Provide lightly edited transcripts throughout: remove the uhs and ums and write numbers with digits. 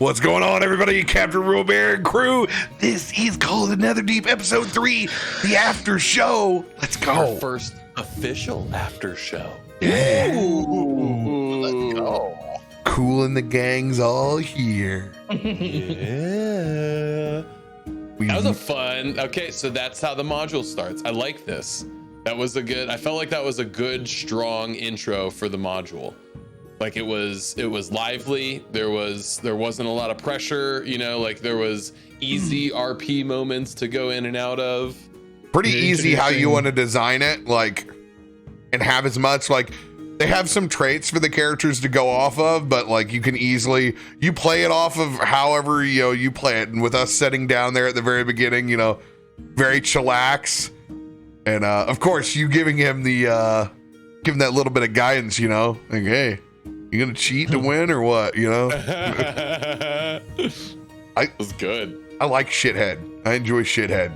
What's going on, everybody? Captain RoBear and crew. This is called the Netherdeep episode 3, the after show. Let's go. Our first official after show. Yeah. Ooh, let's go. Cool and the gang's all here. Yeah. That was a fun. Okay, so that's how the module starts. I like this. That was a good. I felt like that was a good, strong intro for the module. Like it was lively. There wasn't a lot of pressure. You know, like there was easy RP moments to go in and out of. Pretty easy how you want to design it, like, and have as much like. They have some traits for the characters to go off of, but like you can easily you play it off of however you play it. And with us sitting down there at the very beginning, very chillax, and of course you giving him the give him that little bit of guidance, like, hey, you gonna cheat to win or what? It was good. I like shithead. I enjoy shithead.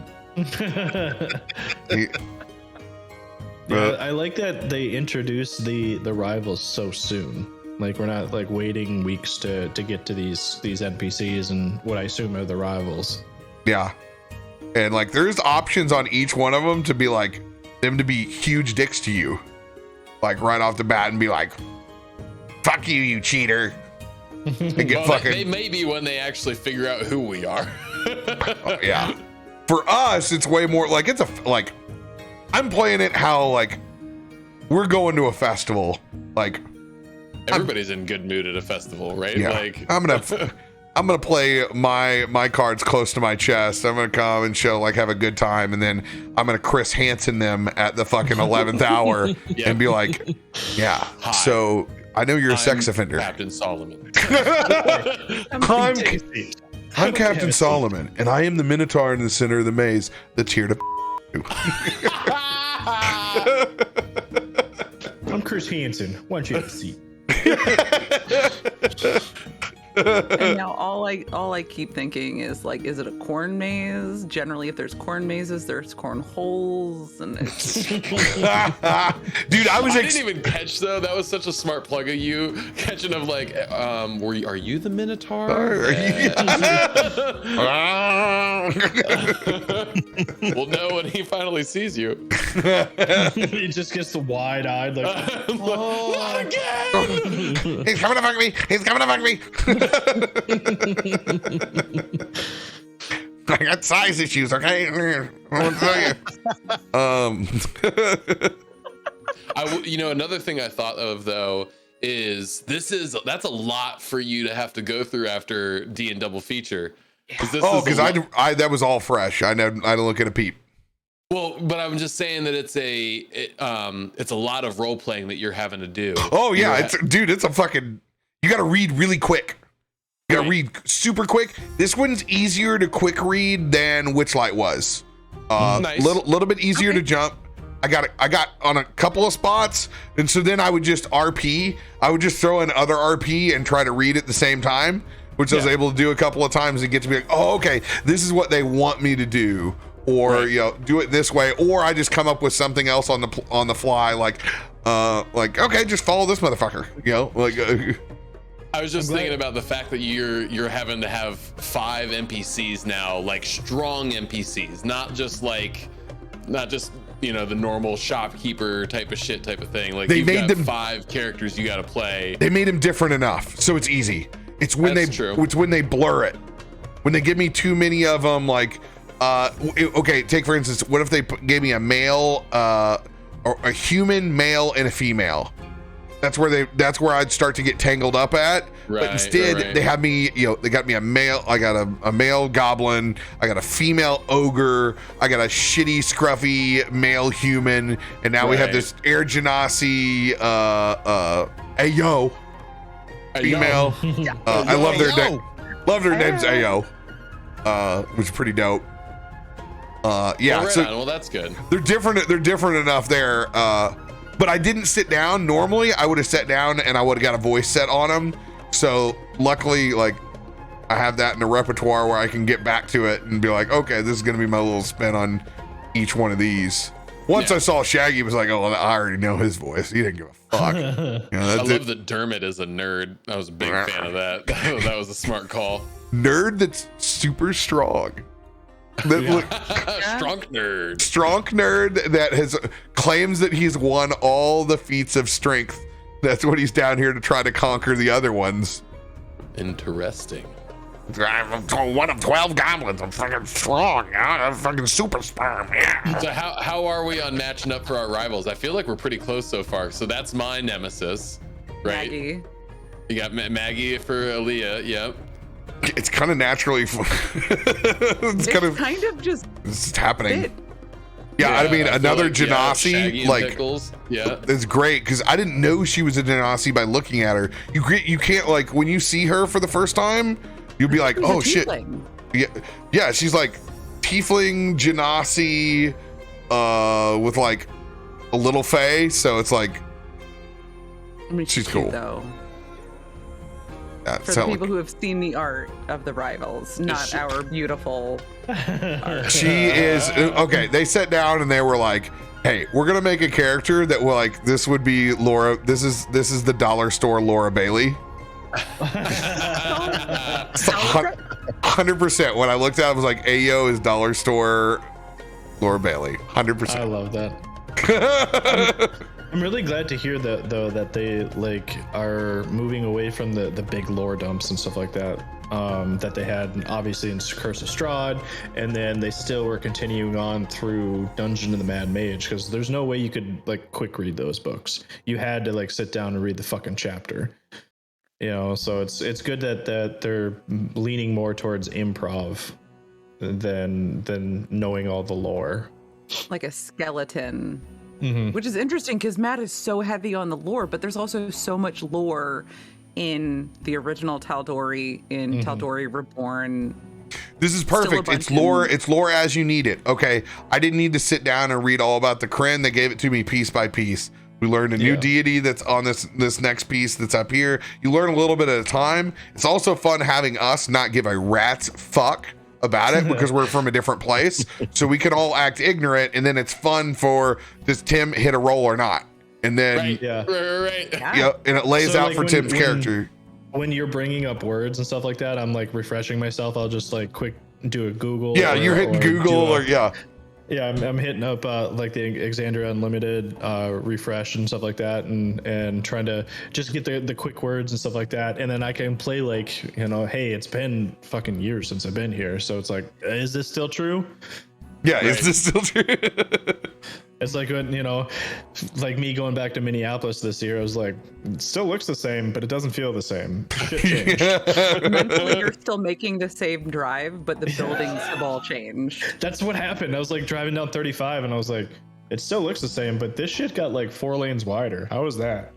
Yeah, I like that they introduced the rivals so soon. Like we're not like waiting weeks to get to these NPCs and what I assume are the rivals. Yeah, and like there's options on each one of them to be like them to be huge dicks to you, like right off the bat and be like, "Fuck you, you cheater." And get fucking. They may be when they actually figure out who we are. Yeah, for us it's way more like it's like. I'm playing it how like we're going to a festival. Like everybody's in good mood at a festival, right? Yeah, Like I'm gonna play my cards close to my chest. I'm gonna come and show like have a good time, and then I'm gonna Chris Hansen them at the fucking 11th hour and be like, yeah. Hi. So I know you're a sex offender, Captain Solomon. I'm Captain Solomon, and I am the Minotaur in the center of the maze that's here to. I'm Chris Hansen. Why don't you have a seat? And now all I keep thinking is like, is it a corn maze? Generally, if there's corn mazes, there's corn holes, and it's Dude, I didn't even catch though. That was such a smart plug of you catching of like, are you the Minotaur? We'll know when he finally sees you. He just gets the wide-eyed like, Not again! He's coming to fuck me. He's coming to fuck me. I got size issues, okay? I want to tell you. Another thing I thought of though is that's a lot for you to have to go through after D and double feature. Because I that was all fresh. I didn't look at a peep. Well, but I'm just saying that it's a lot of role playing that you're having to do. Oh yeah, it's a fucking. You got to read really quick. You got to read super quick. This one's easier to quick read than Witchlight was. Nice. Little bit easier to jump. I got on a couple of spots, and so then I would just RP. I would just throw in other RP and try to read at the same time, which I was able to do a couple of times and get to be like, oh, okay, this is what they want me to do, or do it this way, or I just come up with something else on the fly, like okay, just follow this motherfucker, I was just thinking about the fact that you're having to have 5 NPCs now, like strong NPCs, not just the normal shopkeeper type of thing. Like they you've made got them 5 characters you got to play. They made them different enough, so it's easy. It's when it's when they blur it. When they give me too many of them, like okay, take for instance, what if they gave me a male, or a human male and a female? That's where I'd start to get tangled up at. Right, but instead, they have me, they got me a male. I got a male goblin. I got a female ogre. I got a shitty, scruffy male human. And now we have this Air Genasi, Ayo female. I love their name. Love their names, Ayo. Which is pretty dope. Well, that's good. They're different enough there. But I didn't sit down. Normally, I would have sat down and I would have got a voice set on them. So luckily, like, I have that in the repertoire where I can get back to it and be like, okay, this is going to be my little spin on each one of these. Once I saw Shaggy, it was like, oh, I already know his voice. He didn't give a fuck. I love that Dermot is a nerd. I was a big fan of that. That was a smart call. Nerd that's super strong. Strong nerd. Strong nerd that claims that he's won all the feats of strength. That's what he's down here to try to conquer the other ones. Interesting. I'm one of 12 goblins. I'm fucking strong. I'm fucking super sperm. Yeah. So how are we on matching up for our rivals? I feel like we're pretty close so far. So that's my nemesis, right? Maggie. You got Maggie for Illia. Yep. It's kind of naturally. It's kind of just. This is happening. Fit. Yeah, I mean, another Genasi, like, Pickles. Yeah, it's great because I didn't know she was a Genasi by looking at her. You can't, like, when you see her for the first time, you'll be like, oh shit. Yeah, she's like tiefling Genasi, with like a little fae, so it's like, I mean, she's cool. Though. For the people who have seen the art of the rivals, not our beautiful art. She is okay. They sat down and they were like, "Hey, we're gonna make a character that will, like, this would be Laura. This is the dollar store Laura Bailey." 100%. When I looked at it, I was like, "Ayo is dollar store Laura Bailey." 100%. I love that. I'm really glad to hear that, though, that they like are moving away from the big lore dumps and stuff like that, that they had obviously in Curse of Strahd, and then they still were continuing on through Dungeon of the Mad Mage, because there's no way you could like quick read those books. You had to like sit down and read the fucking chapter, you know. So it's good that they're leaning more towards improv than knowing all the lore, like a skeleton. Mm-hmm. Which is interesting because Matt is so heavy on the lore, but there's also so much lore in the original Tal'Dorei, in Tal'Dorei Reborn. This is perfect. It's lore. It's lore as you need it. Okay, I didn't need to sit down and read all about the Kryn. They gave it to me piece by piece. We learned a new deity that's on this next piece that's up here. You learn a little bit at a time. It's also fun having us not give a rat's fuck about it because we're from a different place, so we can all act ignorant, and then it's fun for does Tim hit a roll or not, and then right. Yeah, and it lays out like for Tim's character. When you're bringing up words and stuff like that, I'm like refreshing myself. I'll just like quick do a Google. Yeah, you're hitting Google Yeah, I'm hitting up like the Exandria Unlimited refresh and stuff like that, and trying to just get the quick words and stuff like that, and then I can play like, you know, hey, it's been fucking years since I've been here, so it's like, is this still true? Yeah, is this still true? It's like when, you know, like me going back to Minneapolis this year, I was like, it still looks the same, but it doesn't feel the same. Shit changed. Mentally, you're still making the same drive, but the buildings have all changed. That's what happened. I was like driving down 35 and I was like, it still looks the same, but this shit got like 4 lanes wider. How was that?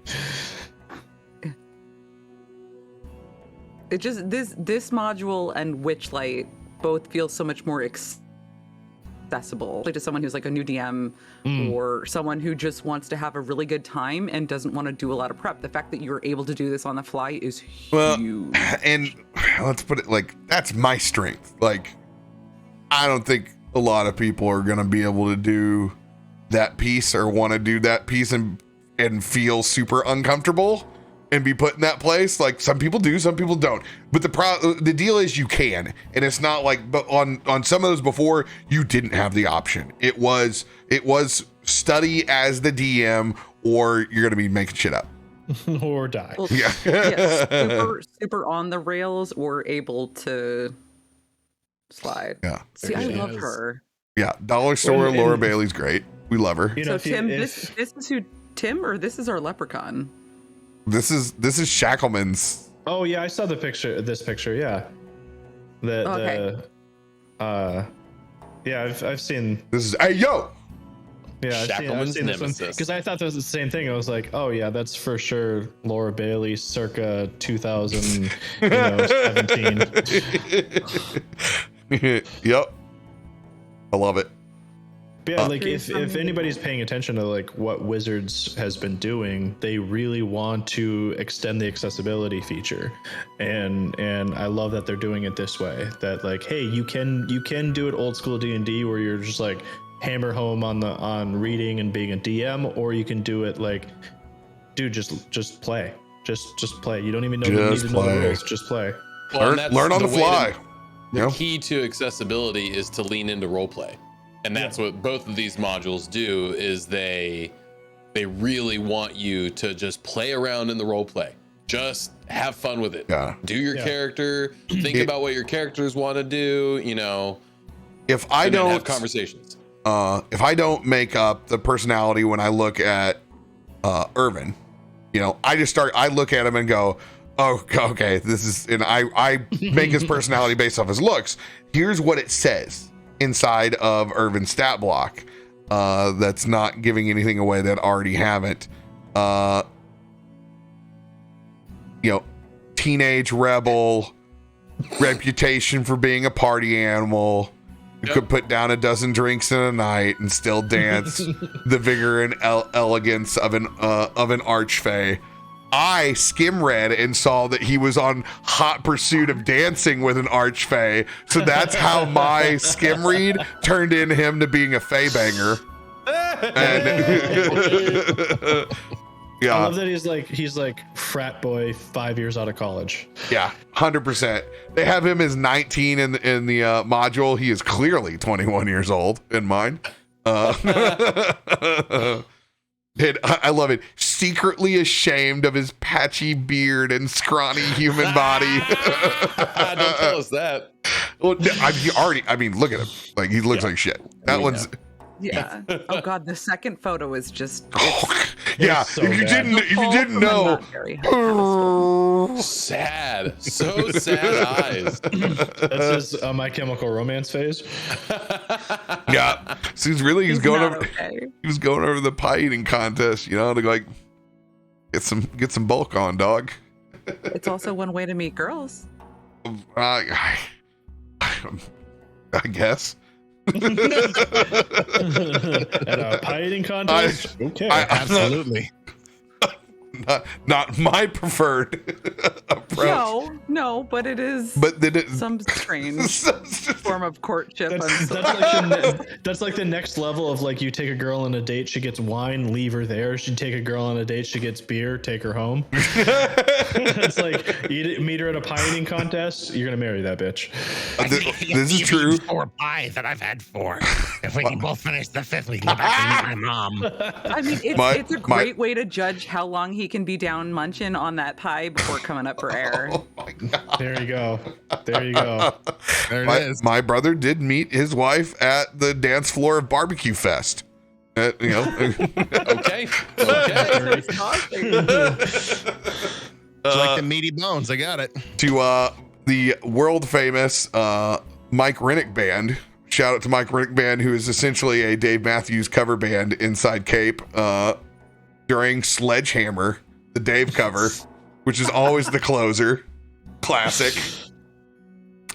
It just, this module and Witchlight both feel so much more accessible to someone who's like a new DM or someone who just wants to have a really good time and doesn't want to do a lot of prep. The fact that you're able to do this on the fly is huge. Well, and let's put it like, that's my strength. Like, I don't think a lot of people are going to be able to do that piece or want to do that piece and feel super uncomfortable and be put in that place. Like, some people do, some people don't, but the deal is you can, and it's not like, but on some of those before, you didn't have the option. It was study as the DM, or you're gonna be making shit up or die. Well, yeah, super on the rails or able to slide. Yeah, see, I love her. Yeah, dollar store Laura Bailey's great. We love her. You know, so Tim, this is who Tim, or this is our leprechaun. This is Shackleman's. Oh yeah, I saw this picture. Yeah. Yeah, I've seen. This is hey yo. Yeah, I've seen this one because I thought that was the same thing. I was like, oh yeah, that's for sure Laura Bailey, circa 2017. Yep, I love it. But yeah, like if anybody's paying attention to like what Wizards has been doing, they really want to extend the accessibility feature, and I love that they're doing it this way. That like, hey, you can do it old school D&D where you're just like, hammer home on reading and being a DM, or you can do it like, dude, just play. Just play. You don't even know you need to know the rules. Just play. Well, learn on the fly. The key to accessibility is to lean into roleplay. And that's what both of these modules do, is they really want you to just play around in the roleplay. Just have fun with it. Yeah. Do your character, think about what your characters want to do, you know. If I don't have conversations. If I don't make up the personality when I look at Irvin, you know, I look at him and go, oh, okay, this is, and I make his personality based off his looks. Here's what it says inside of Irvin's stat block. That's not giving anything away that I already haven't. You know, teenage rebel, reputation for being a party animal. You could put down a dozen drinks in a night and still dance. The vigor and elegance of an archfey. I skim read and saw that he was on hot pursuit of dancing with an archfey. So that's how my skim read turned in him to being a fey banger. And yeah. I love that he's like frat boy 5 years out of college. Yeah, 100%. They have him as 19 in the module. He is clearly 21 years old in mine. I love it. Secretly ashamed of his patchy beard and scrawny human body. Don't tell us that. Well, I mean, look at him. Like, he looks like shit. That one's. Yeah. Oh God, the second photo is just. Yeah. so if you bad. didn't know. Sad. So sad eyes. That's his My Chemical Romance phase. Yeah. So he's going over. Okay. He was going over the pie eating contest, you know, to like get some bulk on, dog. It's also one way to meet girls. I guess. At a pie eating contest? Okay. Absolutely. Not my preferred approach. No, but it is. But then some strange form of courtship. That's like the next level of like, you take a girl on a date, she gets wine, leave her there. She take a girl on a date, she gets beer, take her home. It's like, meet her at a pie eating contest, you're gonna marry that bitch. This is true. 4 pies that I've had 4. If we can both finish the 5th, we can go back and meet my mom. I mean, it's a great way to judge how long he can be down munching on that pie before coming up for air. Oh my God. There you go. There it is. My brother did meet his wife at the dance floor of Barbecue Fest. You know. Okay. It's like the meaty bones. I got it. To the world famous Mike Rennick band. Shout out to Mike Rennick band, who is essentially a Dave Matthews cover band inside Cape during Sledgehammer, the Dave cover, which is always the closer. Classic.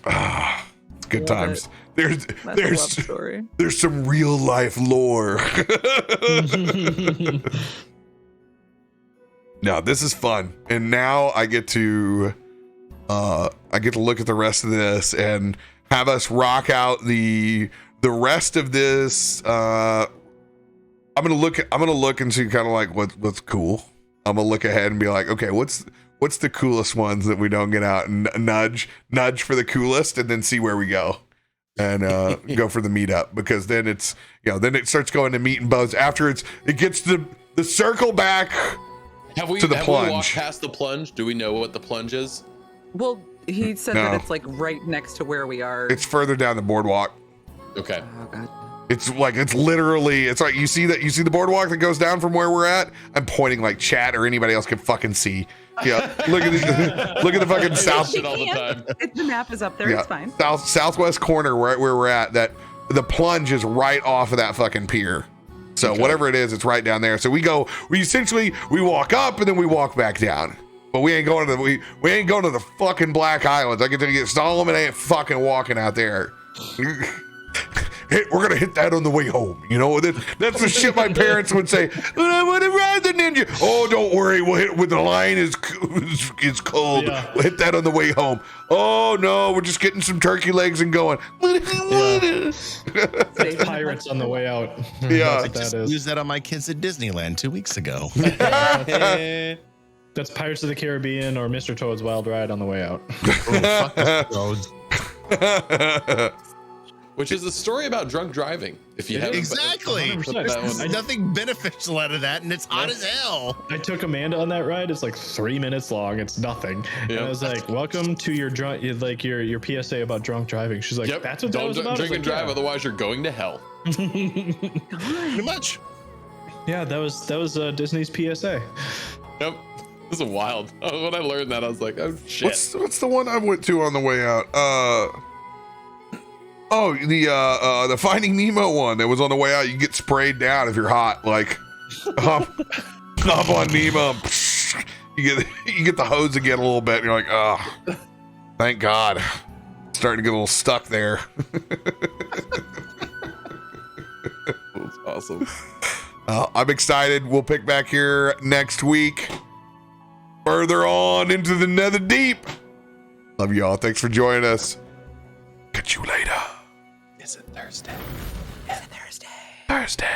It's good times. There's some real life lore. No, this is fun. And now I get to look at the rest of this and have us rock out the rest of this. I'm gonna look and see kind of like what's cool. I'm gonna look ahead and be like, okay, what's the coolest ones that we don't get out, and nudge for the coolest, and then see where we go, and go for the meetup, because then it's, you know, then it starts going to meat and bones after it gets the circle back to the plunge. We walked past the plunge? Do we know what the plunge is? Well, he said that it's like right next to where we are. It's further down the boardwalk. Okay. Oh God. It's like, it's like you see the boardwalk that goes down from where we're at. I'm pointing like chat or anybody else can fucking see. Yeah, look at the fucking south. All the time. The map is up there. Yeah, it's fine. Southwest corner where we're at. That the plunge is right off of that fucking pier. So whatever it is, it's right down there. So we walk up and then we walk back down. But we ain't going to the fucking Black Islands. I can tell you, Solomon ain't fucking walking out there. we're gonna hit that on the way home. You know, that's the shit my parents would say. But I want to ride the ninja. Oh, don't worry, we'll hit it when the line is cold. Yeah. We'll hit that on the way home. Oh no, we're just getting some turkey legs and going. Pirates on the way out. Yeah. That's what Just that is. used that on my kids at Disneyland 2 weeks ago. That's Pirates of the Caribbean or Mr. Toad's Wild Ride on the way out. Which is a story about drunk driving. If you have Exactly. 100%. There's nothing beneficial out of that, and it's hot as hell. I took Amanda on that ride. It's like 3 minutes long. It's nothing. Yep. And I was like, "Welcome to your drunk, like your PSA about drunk driving." She's like, Yep. "That's what that Don't was about." I was drink like, and drive, yeah. otherwise you're going to hell. Pretty much. Yeah, that was Disney's PSA. Yep. This is wild. Oh, when I learned that, I was like, oh shit. What's the one I went to on the way out? The Finding Nemo one that was on the way out. You get sprayed down if you're hot. Like, hop on Nemo. You get the hose again a little bit, and you're like, oh, thank God. Starting to get a little stuck there. That's awesome. I'm excited. We'll pick back here next week. Further on into the Netherdeep. Love y'all. Thanks for joining us. Catch you later. Is it Thursday? Thursday.